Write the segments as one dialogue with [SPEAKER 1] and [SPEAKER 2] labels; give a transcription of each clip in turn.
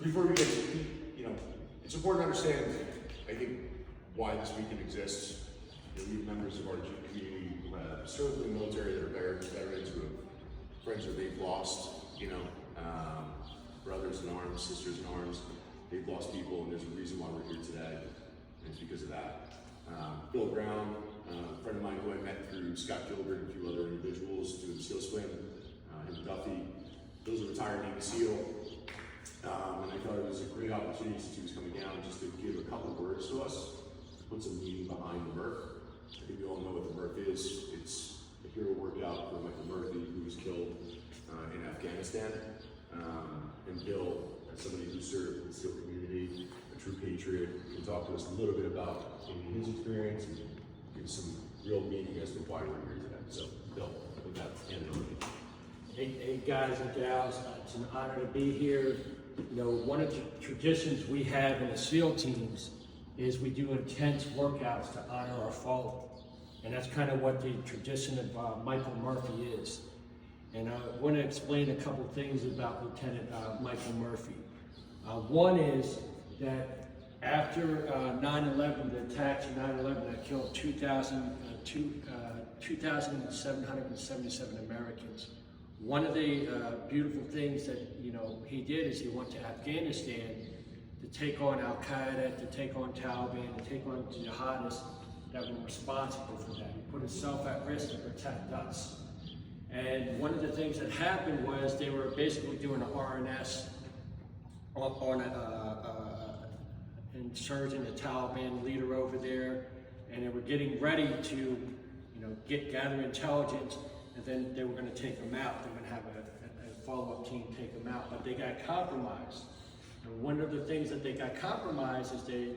[SPEAKER 1] before we get, it's important to understand, I think, why this weekend exists. We have members of our community who have served in the military, that are veterans, who have friends that they've lost, brothers in arms, sisters in arms. They've lost people, and there's a reason why we're here today, and it's because of that. Bill Brown, a friend of mine who I met through Scott Gilbert and a few other individuals doing the SEAL swim, him Duffy. Bill's a retired Navy SEAL, and I thought it was a great opportunity since he was coming down just to give a couple of words to us, to put some meaning behind the Murph. I think we all know what the Murph is. It's a hero workout for Michael Murphy, who was killed in Afghanistan. And Bill, as somebody who served in the SEAL community, a true patriot, can talk to us a little bit about his experience and give some real meaning as to why we're here today. So, Bill, with that, hand it over to you.
[SPEAKER 2] Hey guys and gals, it's an honor to be here. One of the traditions we have in the SEAL teams is we do intense workouts to honor our fallen. And that's kind of what the tradition of Michael Murphy is. And I want to explain a couple things about Lieutenant Michael Murphy. One is that after 9/11, the attacks of 9/11 that killed 2,777 Americans, one of the beautiful things that he did is he went to Afghanistan to take on Al Qaeda, to take on Taliban, to take on jihadists that were responsible for that. He put himself at risk to protect us. And one of the things that happened was they were basically doing an RNS on insurgent, the Taliban leader over there, and they were getting ready to, gather intelligence, and then they were going to take them out. They were going to have a follow-up team take them out, but they got compromised. And one of the things that they got compromised is they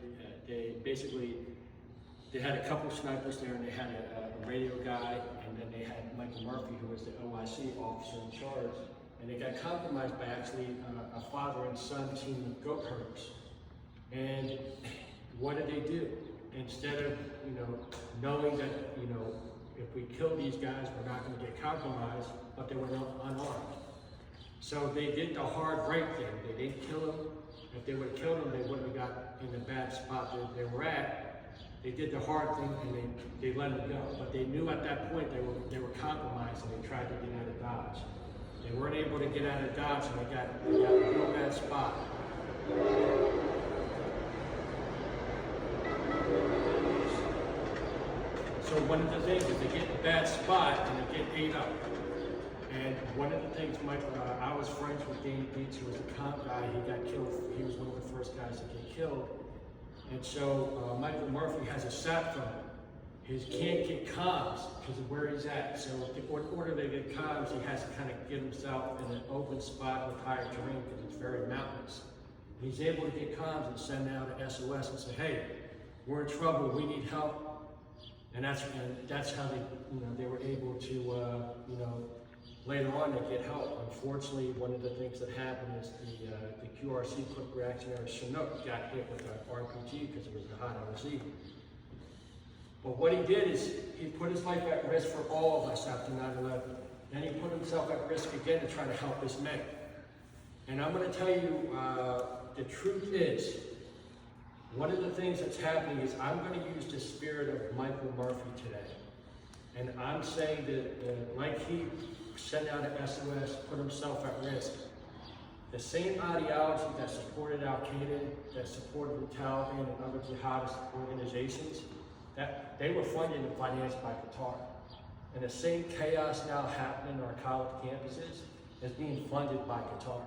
[SPEAKER 2] had a couple snipers there, and they had a radio guy, and then they had Michael Murphy, who was the OIC officer in charge, and they got compromised by actually a father and son team of goat herders. And what did they do? Instead of knowing that if we kill these guys, we're not going to get compromised, but they were unarmed. So they did the hard right thing. They didn't kill them. If they would have killed them, they wouldn't have got in the bad spot that they were at. They did the hard thing, and they let them go. But they knew at that point they were compromised, and they tried to get out of Dodge. They weren't able to get out of Dodge, and they got a real bad spot. So one of the things is they get in a bad spot, and they get ate up. And one of the things, I was friends with Danny Beach, who was a comp guy. He got killed. He was one of the first guys to get killed. And so Michael Murphy has a sat phone. He can't get comms because of where he's at. So in order to get comms, he has to kind of get himself in an open spot with higher terrain because it's very mountainous. He's able to get comms and send out an SOS and say, "Hey, we're in trouble. We need help." And that's how they were able to later on they get help. Unfortunately, one of the things that happened is the QRC, quick reactionary Chinook, got hit with an RPG because it was a hot RC. But what he did is he put his life at risk for all of us after 9/11. Then he put himself at risk again to try to help his men. And I'm going to tell you, the truth is, one of the things that's happening is I'm going to use the spirit of Michael Murphy today. And I'm saying that like he sent out an SOS, put himself at risk, the same ideology that supported Al Qaeda, that supported the Taliban and other jihadist organizations, that they were funded and financed by Qatar. And the same chaos now happening in our college campuses is being funded by Qatar.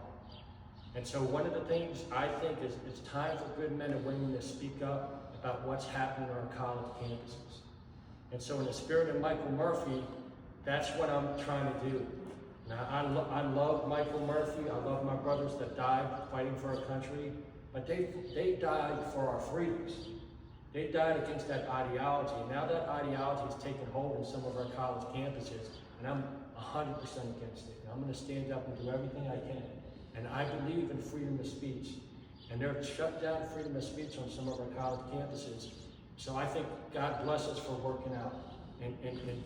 [SPEAKER 2] And so one of the things I think is it's time for good men and women to speak up about what's happening on our college campuses. And so in the spirit of Michael Murphy, that's what I'm trying to do. Now, I love Michael Murphy. I love my brothers that died fighting for our country, but they died for our freedoms. They died against that ideology. Now that ideology is taking hold in some of our college campuses, and I'm 100% against it. And I'm going to stand up and do everything I can. And I believe in freedom of speech. And they're shut down freedom of speech on some of our college campuses. So I think God bless us for working out and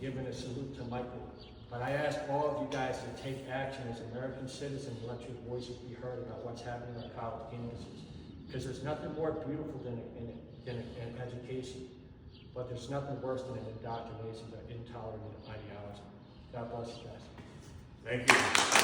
[SPEAKER 2] giving a salute to Michael. But I ask all of you guys to take action as American citizens and let your voices be heard about what's happening on college campuses. Because there's nothing more beautiful than an education, but there's nothing worse than an indoctrination of intolerant ideology. God bless you guys.
[SPEAKER 1] Thank you.